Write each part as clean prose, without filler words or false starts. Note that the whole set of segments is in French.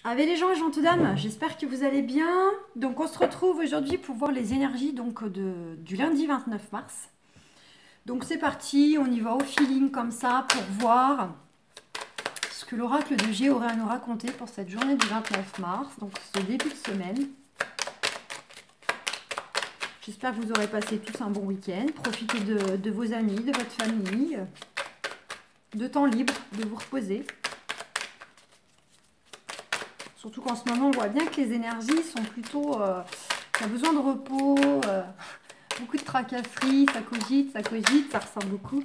Avec les gens et gentes dames, j'espère que vous allez bien. Donc on se retrouve aujourd'hui pour voir les énergies du lundi 29 mars. Donc c'est parti, on y va au feeling comme ça pour voir ce que l'oracle de G aurait à nous raconter pour cette journée du 29 mars, donc ce début de semaine. J'espère que vous aurez passé tous un bon week-end. Profitez de vos amis, de votre famille, de temps libre, de vous reposer. Surtout qu'en ce moment, on voit bien que les énergies sont plutôt... ça a besoin de repos, beaucoup de tracasseries, ça cogite, ça ressent beaucoup.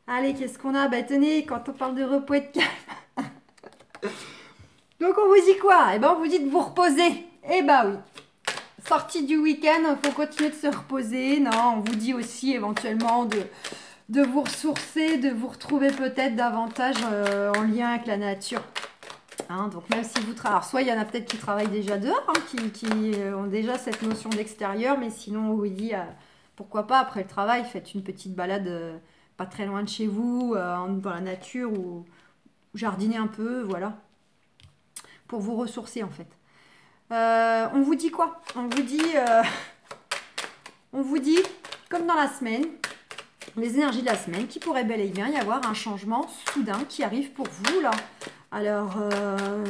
Allez, qu'est-ce qu'on a? Bah tenez, quand on parle de repos et de calme. Donc on vous dit quoi? Eh ben on vous dit de vous reposer. Eh bah oui. Sortie du week-end, il faut continuer de se reposer. Non, on vous dit aussi éventuellement de vous ressourcer, de vous retrouver peut-être davantage en lien avec la nature. Hein, donc même si vous travaillez, alors soit il y en a peut-être qui travaillent déjà dehors, hein, qui ont déjà cette notion d'extérieur, mais sinon on vous dit pourquoi pas après le travail, faites une petite balade pas très loin de chez vous, dans la nature ou jardiner un peu, voilà, pour vous ressourcer en fait. On vous dit quoi? On vous dit, comme dans la semaine, les énergies de la semaine, qui pourrait bel et bien y avoir un changement soudain qui arrive pour vous là. Alors,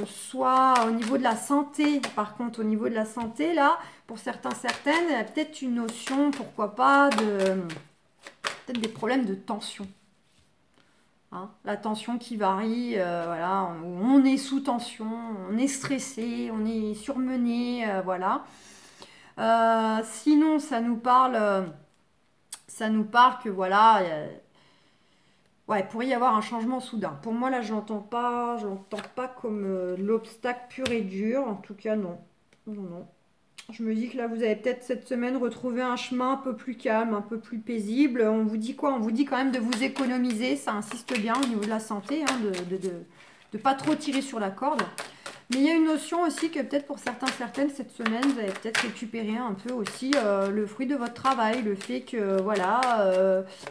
soit au niveau de la santé, par contre, au niveau de la santé, là, pour certains, certaines, il y a peut-être une notion, pourquoi pas, peut-être des problèmes de tension. Hein, la tension qui varie, voilà, on est sous tension, on est stressé, on est surmené, voilà. Sinon, ça nous parle que, voilà... ouais, il pourrait y avoir un changement soudain. Pour moi, là, je l'entends pas comme l'obstacle pur et dur. En tout cas, non. Non, non. Je me dis que là, vous allez peut-être cette semaine retrouver un chemin un peu plus calme, un peu plus paisible. On vous dit quoi? On vous dit quand même de vous économiser. Ça insiste bien au niveau de la santé, hein, de pas trop tirer sur la corde. Mais il y a une notion aussi que peut-être pour certains, certaines, cette semaine, vous allez peut-être récupérer un peu aussi le fruit de votre travail. Le fait que, voilà,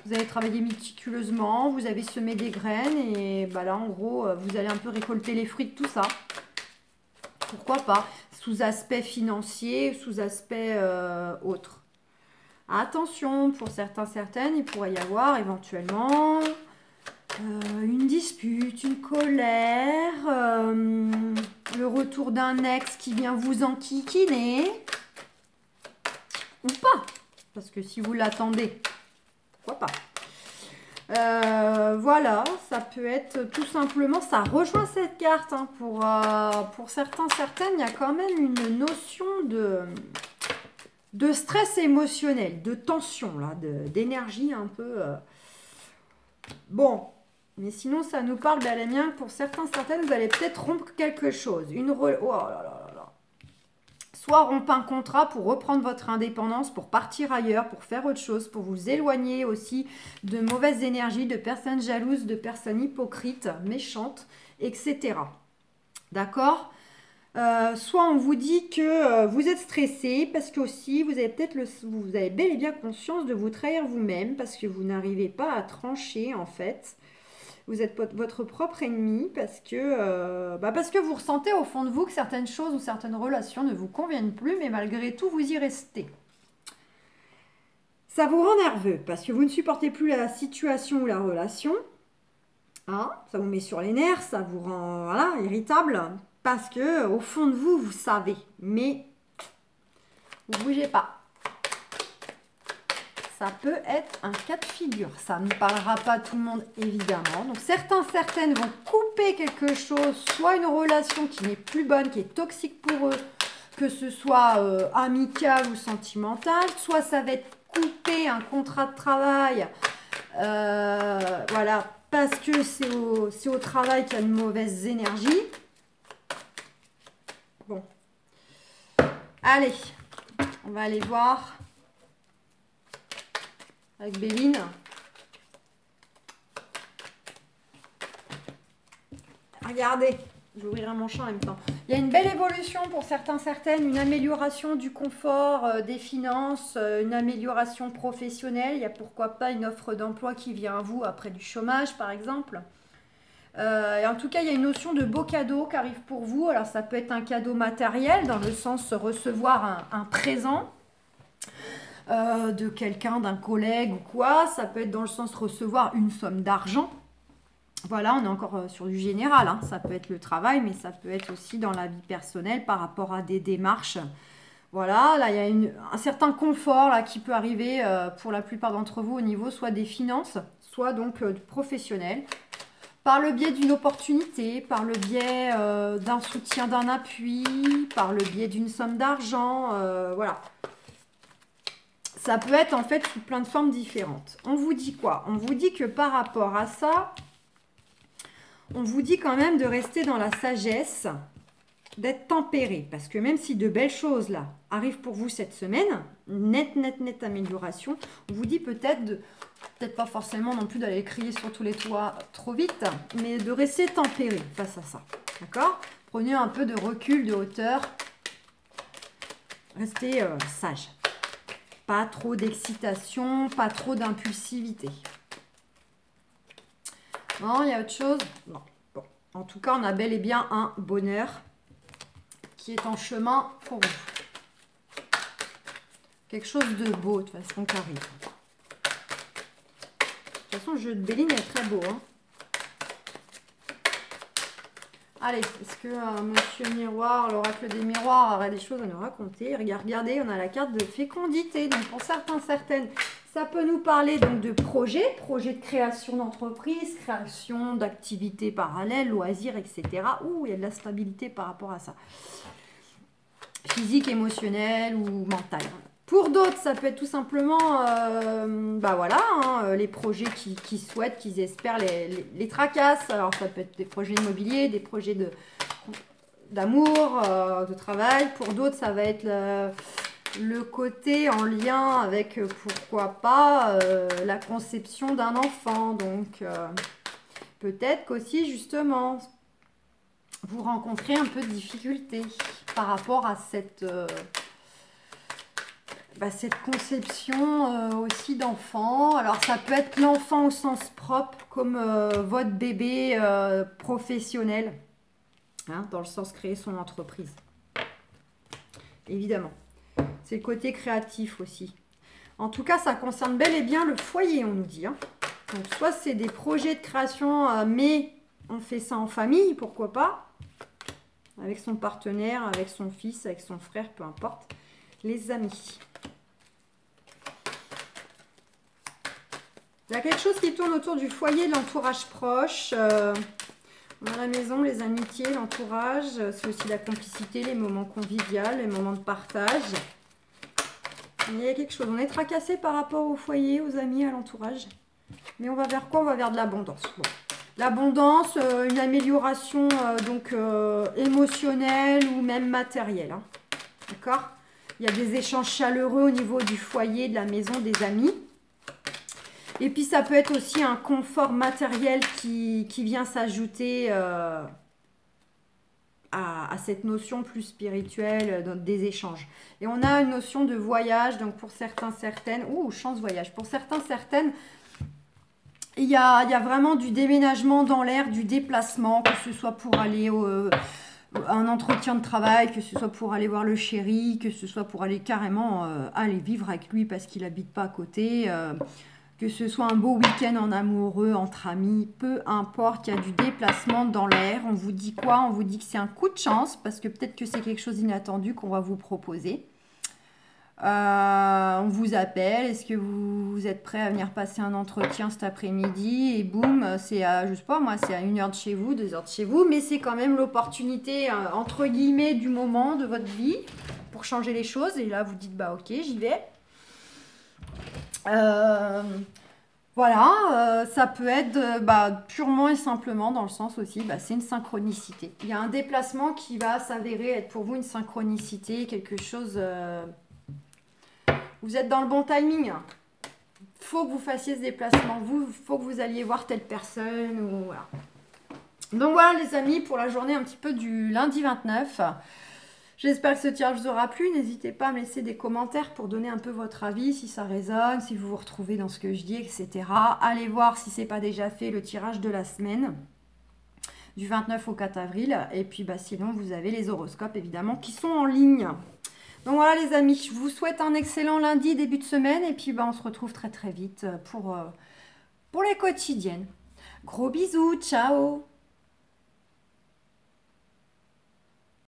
vous avez travaillé méticuleusement, vous avez semé des graines et bah là, en gros, vous allez un peu récolter les fruits de tout ça. Pourquoi pas? Sous aspect financier, sous aspect autre. Attention, pour certains, certaines, il pourrait y avoir éventuellement... une dispute, une colère, le retour d'un ex qui vient vous enquiquiner, ou pas, parce que si vous l'attendez, pourquoi pas. Voilà, ça peut être tout simplement, ça rejoint cette carte, hein, pour certains, certaines, il y a quand même une notion de stress émotionnel, de tension, là, d'énergie un peu... Bon, mais sinon, ça nous parle, bel et bien, pour certains, certaines, vous allez peut-être rompre quelque chose. Oh là là là là. Soit rompre un contrat pour reprendre votre indépendance, pour partir ailleurs, pour faire autre chose, pour vous éloigner aussi de mauvaises énergies, de personnes jalouses, de personnes hypocrites, méchantes, etc. D'accord? Soit on vous dit que vous êtes stressé parce que aussi vous avez peut-être vous avez bel et bien conscience de vous trahir vous-même parce que vous n'arrivez pas à trancher en fait. Vous êtes votre propre ennemi parce que vous ressentez au fond de vous que certaines choses ou certaines relations ne vous conviennent plus, mais malgré tout, vous y restez. Ça vous rend nerveux parce que vous ne supportez plus la situation ou la relation. Hein, ça vous met sur les nerfs, ça vous rend voilà, irritable parce que au fond de vous, vous savez, mais vous ne bougez pas. Ça peut être un cas de figure. Ça ne parlera pas à tout le monde, évidemment. Donc, certains, certaines vont couper quelque chose, soit une relation qui n'est plus bonne, qui est toxique pour eux, que ce soit amical ou sentimental, soit ça va être couper un contrat de travail, voilà, parce que c'est au travail qu'il y a de mauvaises énergies. Bon. Allez, on va aller voir avec Béline. Regardez, j'ouvrirai mon champ en même temps. Il y a une belle évolution pour certains, certaines, une amélioration du confort, des finances, une amélioration professionnelle. Il y a pourquoi pas une offre d'emploi qui vient à vous après du chômage, par exemple. Et en tout cas, il y a une notion de beau cadeau qui arrive pour vous. Alors, ça peut être un cadeau matériel, dans le sens recevoir un présent de quelqu'un, d'un collègue ou quoi. Ça peut être dans le sens recevoir une somme d'argent. Voilà, on est encore sur du général. Hein. Ça peut être le travail, mais ça peut être aussi dans la vie personnelle par rapport à des démarches. Voilà, là, il y a un certain confort là, qui peut arriver pour la plupart d'entre vous au niveau soit des finances, soit donc professionnel. Par le biais d'une opportunité, par le biais d'un soutien, d'un appui, par le biais d'une somme d'argent, voilà. Ça peut être en fait sous plein de formes différentes. On vous dit quoi? On vous dit que par rapport à ça, on vous dit quand même de rester dans la sagesse, d'être tempéré. Parce que même si de belles choses là arrivent pour vous cette semaine, nette amélioration, on vous dit peut-être pas forcément non plus d'aller crier sur tous les toits trop vite, mais de rester tempéré face à ça. D'accord? Prenez un peu de recul, de hauteur. Restez sage. Pas trop d'excitation, pas trop d'impulsivité. Non, il y a autre chose? Non. Bon. En tout cas, on a bel et bien un bonheur qui est en chemin pour vous. Quelque chose de beau, de toute façon, qui arrive. De toute façon, le jeu de Béline est très beau. Hein. Allez, est-ce que Monsieur Miroir, l'oracle des miroirs, aurait des choses à nous raconter? Regardez, on a la carte de fécondité. Donc, pour certains, certaines, ça peut nous parler donc de projet de création d'entreprise, création d'activités parallèles, loisirs, etc. Ouh, il y a de la stabilité par rapport à ça. Physique, émotionnel ou mental. Pour d'autres, ça peut être tout simplement, bah voilà, hein, les projets qu'ils souhaitent, qu'ils espèrent, les tracasses. Alors, ça peut être des projets immobiliers, des projets d'amour, de travail. Pour d'autres, ça va être le côté en lien avec, pourquoi pas, la conception d'un enfant. Donc, peut-être qu'aussi, justement, vous rencontrez un peu de difficulté par rapport à cette conception aussi d'enfant. Alors, ça peut être l'enfant au sens propre, comme votre bébé professionnel, hein, dans le sens créer son entreprise. Évidemment. C'est le côté créatif aussi. En tout cas, ça concerne bel et bien le foyer, on nous dit. Hein. Donc, soit c'est des projets de création, mais on fait ça en famille, pourquoi pas, avec son partenaire, avec son fils, avec son frère, peu importe. Les amis. Il y a quelque chose qui tourne autour du foyer, de l'entourage proche. On a la maison, les amitiés, l'entourage. C'est aussi la complicité, les moments conviviaux, les moments de partage. Il y a quelque chose. On est tracassé par rapport au foyer, aux amis, à l'entourage. Mais on va vers quoi? On va vers de l'abondance. Bon. L'abondance, une amélioration émotionnelle ou même matérielle. Hein. D'accord? Il y a des échanges chaleureux au niveau du foyer, de la maison, des amis. Et puis, ça peut être aussi un confort matériel qui vient s'ajouter à cette notion plus spirituelle des échanges. Et on a une notion de voyage, donc pour certains, certaines... Ouh, chance voyage. Pour certains, certaines, il y a vraiment du déménagement dans l'air, du déplacement, que ce soit pour aller un entretien de travail, que ce soit pour aller voir le chéri, que ce soit pour aller carrément aller vivre avec lui parce qu'il n'habite pas à côté... que ce soit un beau week-end en amoureux, entre amis, peu importe, il y a du déplacement dans l'air. On vous dit quoi? On vous dit que c'est un coup de chance, parce que peut-être que c'est quelque chose d'inattendu qu'on va vous proposer. On vous appelle, est-ce que vous êtes prêt à venir passer un entretien cet après-midi? Et boum, c'est à, je sais pas moi, c'est à 1 heure de chez vous, 2 heures de chez vous, mais c'est quand même l'opportunité, entre guillemets, du moment, de votre vie, pour changer les choses. Et là, vous dites, bah ok, j'y vais. Voilà, ça peut être purement et simplement dans le sens aussi, c'est une synchronicité. Il y a un déplacement qui va s'avérer être pour vous une synchronicité, quelque chose... vous êtes dans le bon timing. Faut que vous fassiez ce déplacement. Faut que vous alliez voir telle personne. Ou, voilà. Donc voilà les amis, pour la journée un petit peu du lundi 29. J'espère que ce tirage vous aura plu. N'hésitez pas à me laisser des commentaires pour donner un peu votre avis, si ça résonne, si vous vous retrouvez dans ce que je dis, etc. Allez voir si ce n'est pas déjà fait le tirage de la semaine. du 29 au 4 avril. Et puis bah, sinon, vous avez les horoscopes évidemment qui sont en ligne. Donc voilà les amis, je vous souhaite un excellent lundi, début de semaine. Et puis bah, on se retrouve très très vite pour les quotidiennes. Gros bisous, ciao!